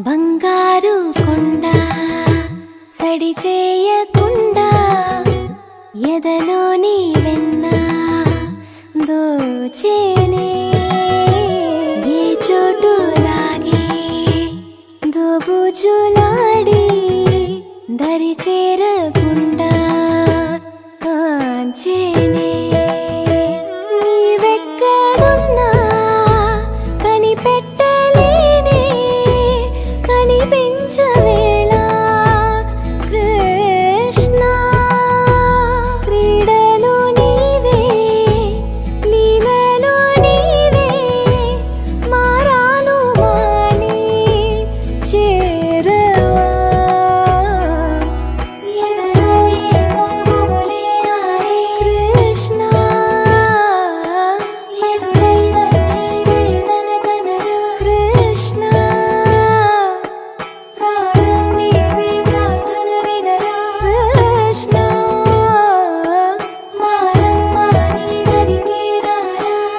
బంగారు కొండ సడి చేయకుండా ఎదలోని వెన్న దోచేనే ఏ చోటు లాగే దోబుజులాడి దరి చేరకుండా కాంచేనే నీవెక్కడున్నా కనిపెట్టలేనే కనిపించవేళ కృష్ణ క్రీడలు నీవే లీలలు నీవే మారాను మాని చేరవా కృష్ణ కృష్ణ కృష్ణ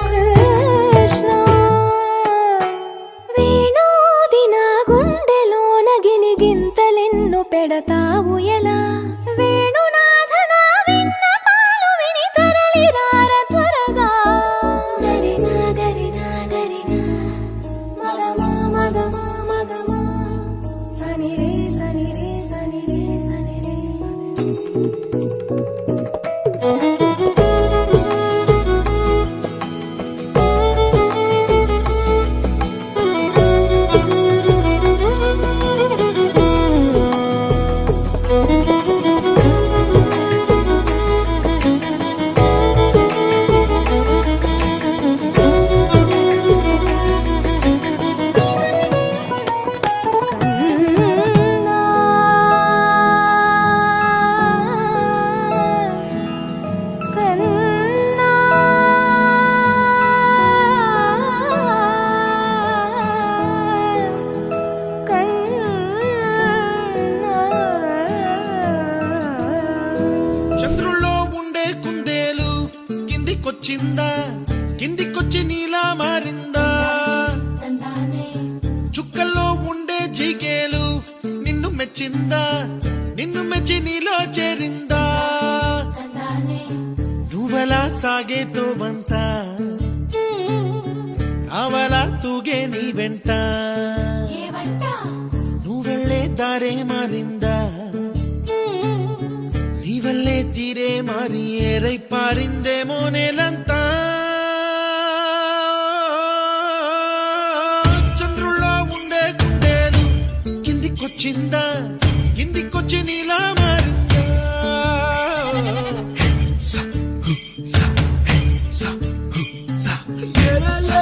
కృష్ణ వేణోది నా గుండెలోన గిలిగింతలెన్ను పెడతావు ఎలా వేణునాథ నా విన్నపాలు విని తరలిరార త్వరగా గరినా గరినా గరినా మదమా మదమా మదమా సని రే సని రే సని రే సని రే సని కన్నా చంద్రుల్లో ఉండే కుందేలు కిందికొచ్చిందా కిందికొచ్చి నీలా మారిందా చుక్కల్లో ఉండే జీకేలు నిన్ను మెచ్చిందా నిన్ను మెచ్చి నీలో చేరిందా నువ్వెలా సాగేతో బంత నావలా తూగే నీ వెంట నువ్వెళ్ళే దారే మారిందా నీ వల్లే తీరే మారి ఏరై పారిందేమో నేలంతా చంద్రుల్లో ఉండే కుందేలు కిందికొచ్చిందా కిందికొచ్చి నీలా మారిందా స హు స హే స హు స